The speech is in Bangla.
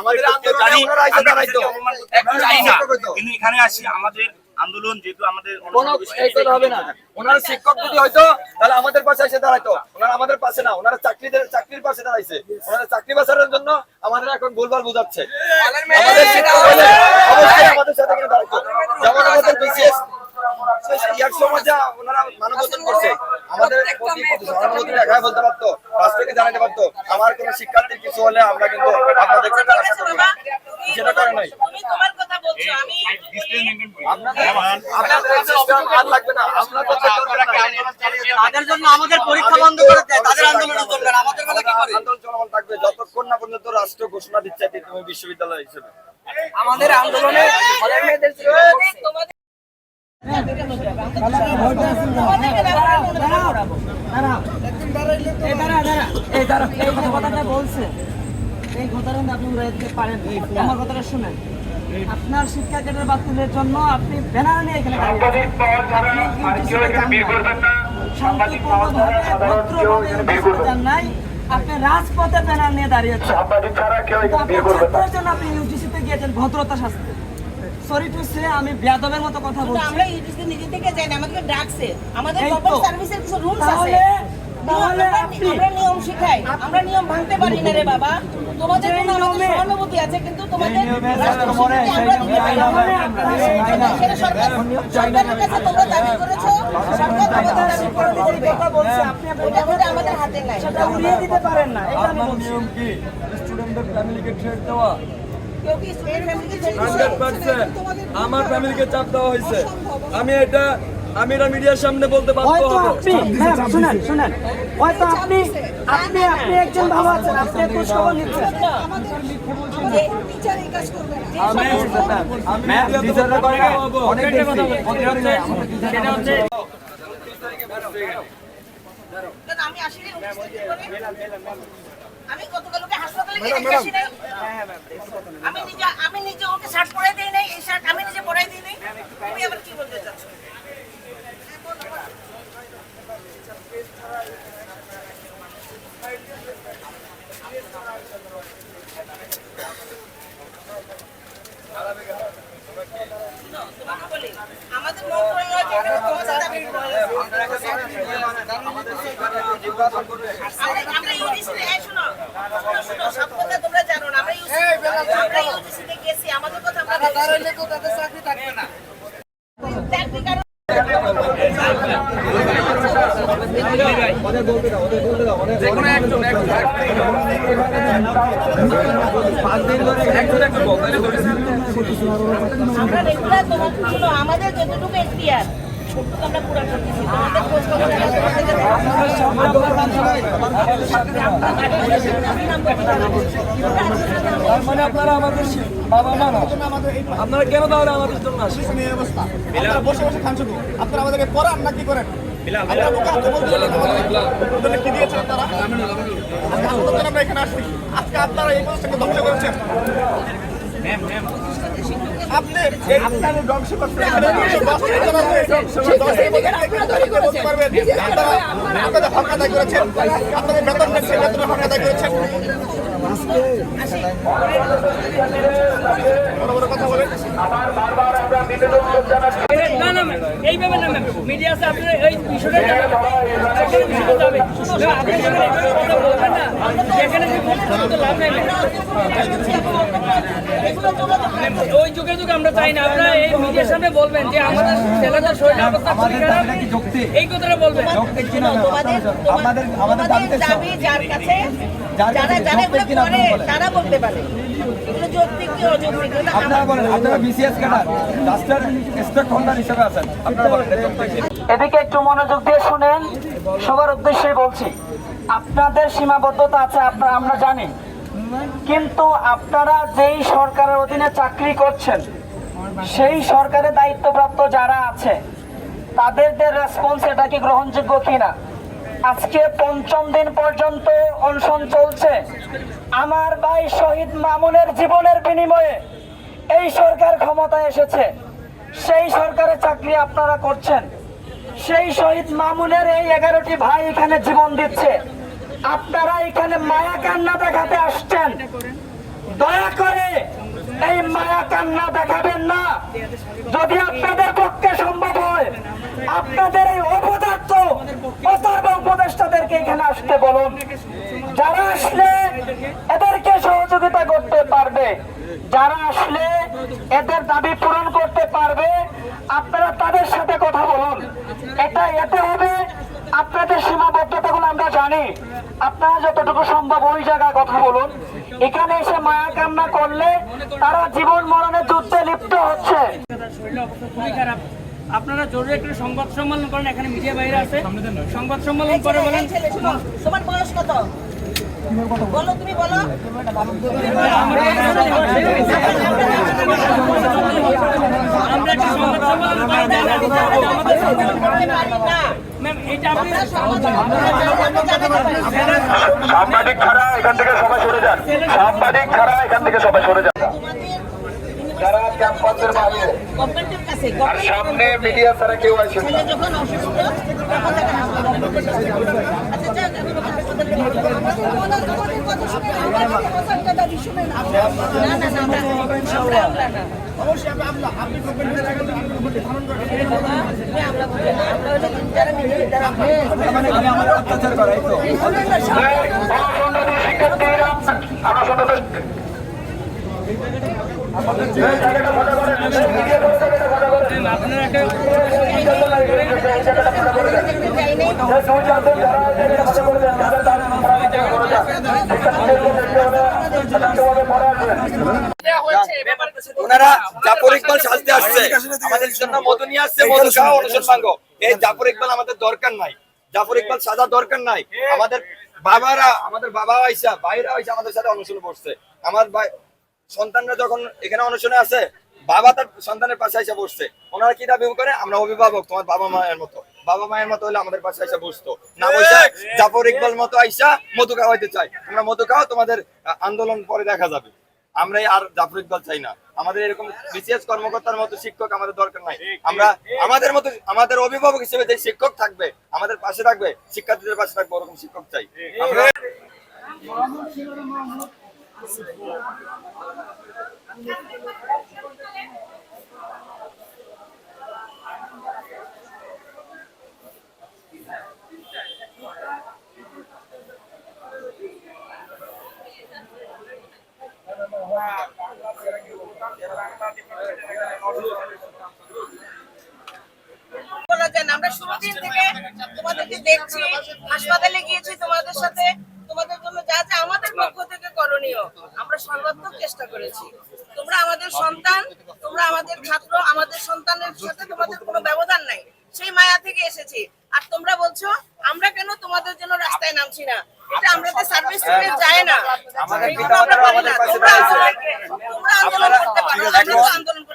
আমাদের আন্দোলনে ওনারা এসে দাঁড়াইতো চাই না, কিন্তু এখানে আসি আমাদের আন্দোলন যেহেতু আমাদের কোনো হবে না। ওনারা শিক্ষক যদি হয়তো তাহলে আমাদের পাশে এসে দাঁড়াইতো, ওনারা আমাদের পাশে না, ওনারা চাকরির পাশে দাঁড়াইছে। ওনারা চাকরি বাঁচানোর জন্য আমাদের এখন ভুলভাল বোঝাচ্ছে। আমাদের শিক্ষক হলে অবশ্যই আমাদের সাথে দাঁড়াইতো, যেমন আমাদের বিশেষ ইয়ার সমাজে ওনারা মানববন্ধন করছে, আমাদের সহানুভূতি দেখায় বলতে পারতো, রাষ্ট্রকে জানাতে পারতো আমার কোনো শিক্ষার্থীর কিছু হলে আমরা কিন্তু আপনাদের সেটা করে নাই। তাদের জন্য আমাদের পরীক্ষা বন্ধ করে দেয়, তাদের আন্দোলন চলবে না, আমাদের বেলা কি করে? আন্দোলন চলমান থাকবে যতক্ষণ না পর্যন্ত রাষ্ট্র ঘোষণা দিচ্ছে তুমি বিশ্ববিদ্যালয় হিসেবে। আমাদের আন্দোলনে আপনার শিক্ষা কেন্দ্রের বাতিলের জন্য আপনি ব্যানার নিয়ে এখানে নাই, আপনি রাজপথে ব্যানার নিয়ে দাঁড়িয়েছেন। ছাত্রের জন্য আপনি ইউজিসিতে গিয়েছেন ভদ্রতা শাস্তি। সরি টু সে, আমি বেয়াদবের মতো কথা বলছি। আমরা ইউজিসি নিজে থেকে যাই না, আমাদেরকে ডাকছে, আমাদের গভর্নমেন্ট সার্ভিসের কিছু রুলস আছে, আমরা নিয়ম শিখাই, আমরা নিয়ম ভাঙতে পারি না রে বাবা। তোমাদের জন্য আমাদের সহানুভূতি আছে, কিন্তু তোমাদের সেটা সরকারের কাছে তোমরা দাবি করেছো, সরকার তোমাদের দাবি করে দিতে বলছে, ওটা আমাদের হাতে নাই, সেটা উড়িয়ে দিতে পারেন না। আপনার নিয়ম কি স্টুডেন্টদের ফ্যামিলিকে থ্রেট দেওয়া? কেউ কি স্টুডেন্ট ফ্যামিলিকে 100% আমার ফ্যামিলিকে চাপ দেওয়া হয়েছে। আমি এটা মিডিয়ার সামনে বলতে বাধ্য হব। শুনেন, হয়তো আপনি একজন ভালো আছেন, আপনি খোঁজ খবর নিচ্ছেন। টিচার এই কাজ করবে না, আমি আসলে আমি গতকালকে হাসপাতালে গিয়ে দেখেছি নাই, আমি নিজে ওকে শার্ট পরাই দেই নাই, এই শার্ট আমি নিজে পরাই দিই নাই, তুমি আবার কি বলতে চাচ্ছ? আমাদের মত করে নয় যে এটা তোমাদের দাবি আমরা ইউজিসিতে শোনো সব কথা তোমরা জানো না, আমরা ইউজিসিতে গেছি, আমাদের কথা আমরা দাঁড়াইলে তো তাদের চাকরি থাকবে না। আমাদের যতটুকু এখতিয়ার আমরা পুরা করতেছি, তোমাদের খোঁজ খবর মানে আপনারা আমাদের বাবা মা না, আপনারা কেন তাহলে আমাদের জন্য আসেন? বসে বসে খান শুধু, আপনারা আমাদেরকে পড়ান না কি করেন? কি দিয়েছেন আপনারা? আমরা এখানে আসছি, আজকে আপনারা এই প্রতিষ্ঠানকে ধ্বংস করেছেন। আপনি ধ্বংস করছেন, আপনাদের হক আদায় করেছেন, আপনাদের বেতন দিচ্ছেন, বেতনের হক আদায় করেছেন। বড় বড় কথা বলেন। এইভাবে না ম্যাম, মিডিয়া আছে, আপনারা এই বিষয়টা ওই যুগে যুগে আমরা চাই না, আমরা এই মিডিয়ার সামনে বলবেন যে আমাদের ছেলেদের শরীর অবস্থা খুবই খারাপ, এই কথাটা বলবেন। তোমাদের দাবি যার কাছে যারা এগুলো করে তারা বলতে পারে এগুলো যৌক্তিক কি অযৌক্তিক। আপনারা বলেন, আপনারা বিসিএস ক্যাডার রাষ্ট্রের স্টেক হোল্ডার হিসেবে আছেন, আপনারা বলেন এদিকে একটু মনোযোগ দিয়ে শুনেন, সবার উদ্দেশ্যে বলছি। আপনাদের সীমাবদ্ধতা আছে, আমরা জানি, কিন্তু আপনারা যেই সরকারের অধীনে চাকরি করছেন, সেই সরকারের দায়িত্বপ্রাপ্ত যারা আছে তাদের রেসপন্স এটা কি গ্রহণযোগ্য কিনা? আজকে ৫ম দিন পর্যন্ত অনশন চলছে। আমার ভাই শহীদ মামুনের জীবনের বিনিময়ে এই সরকার ক্ষমতায় এসেছে, সেই সরকারের চাকরি আপনারা করছেন। সেই শহীদ মামুনের এই 11টি ভাই এখানে জীবন দিচ্ছে, আপনারা এখানে মায়া কান্না দেখাতে আসছেন। দয়া করে এই মায়া কান্না দেখাবেন না। যদি আপনাদের পক্ষে সম্ভব হয় আপনাদের এই অপদার্থ অথর্ব উপদেষ্টাদেরকে এখানে আসতে বলুন। যারা আসলে এদেরকে সহযোগিতা করতে পারবে, যারা আসলে এদের দাবি পূরণ করতে পারবে, আপনারা তাদের সাথে কথা বলুন। এতে হবে আপনাদের সীমাবদ্ধতাগুলো আমরা জানি, আপনারা যতটুকু সম্ভব ওই জায়গায় কথা বলুন। এখানে এসে মায়া কান্না করলে তারা জীবন মরণের যুদ্ধে লিপ্ত হচ্ছে। শরীরের অবস্থা খুবই খারাপ। আপনারা জরুরি একটা সংবাদ সম্মেলন করেন, এখানে মিডিয়া বাইরে আছে, সংবাদ সম্মেলন করে বলেন। ছেলে শোনো, তোমার বয়স কত? বলো, তুমি বলো। আমরা একটা সংবাদ সম্মেলন করে দেন। ম্যাম এটা আপনি সাংবাদিক ছাড়া এখান থেকে সবাই সরে যান, সাংবাদিক ছাড়া এখান থেকে সবাই সরে যান। যারা ক্যাম্পাসের বাইরে গভর্নমেন্টের কাছে আর সামনে মিডিয়া ছাড়া কেউ আসে না। ছেলে যখন অসুস্থ তখন তাকে আচ্ছা যাক, আমি অত্যাচার করাই তো আপনারা একটা ওনারা জাফর ইকবাল সাজতে আসছে, আমাদের জন্য মধু নিয়ে আসছে, মধু খাওয়া অনুসরণ ভাঙ্গো। এই জাফর ইকবাল আমাদের দরকার নাই, জাফর ইকবাল সাজা দরকার নাই। আমাদের বাবারা, আমাদের বাবা আইসা, ভাইরা আইসা আমাদের সাথে অনুসরণ করছে। আমার ভাই সন্তানরা যখন এখানে অনুসরণে আছে, বাবা তার সন্তানের পাশে এসে বসছে। ওনারা কি দাবি করে? আমরা অভিভাবক, তোমার বাবা মায়ের মতো। বাবা মায়ের মতো হলে আমাদের পাশে এসে বসতো না, বসে জাফর ইকবাল মতো আইসা মধু খাওয়াইতে চাই। তোমরা মধু খাও, তোমাদের আন্দোলন পরে দেখা যাবে। আমরা আর জাফর ইকবাল চাই না। আমাদের এরকম বিশেষ কর্মকর্তার মতো শিক্ষক আমাদের দরকার নাই। আমরা আমাদের মতো, আমাদের অভিভাবক হিসেবে যে শিক্ষক থাকবে, আমাদের পাশে থাকবে, শিক্ষার্থীদের পাশে থাকবে, ওরকম শিক্ষক চাই আমরা। বলা যায় না, আমরা শুরু দিন থেকে তোমাদেরকে দেখছি, হাসপাতালে গিয়েছি তোমাদের সাথে, তোমাদের জন্য যা যা আমাদের পক্ষ থেকে করণীয় আমরা সর্বাত্মক চেষ্টা করেছি। তোমরা আমাদের সন্তান, তোমরা আমাদের ছাত্র, আমাদের সন্তানের সাথে তোমাদের কোনো ব্যবধান নাই, সেই মায়া থেকে এসেছি। আর তোমরা বলছো আমরা কেন তোমাদের জন্য রাস্তায় নামছি না, এটা আমাদের সার্ভিস থেকে যায় না, আমাদের এইগুলো আমরা পারি না। তোমরা আন্দোলন করতে পারো, আমরা আন্দোলন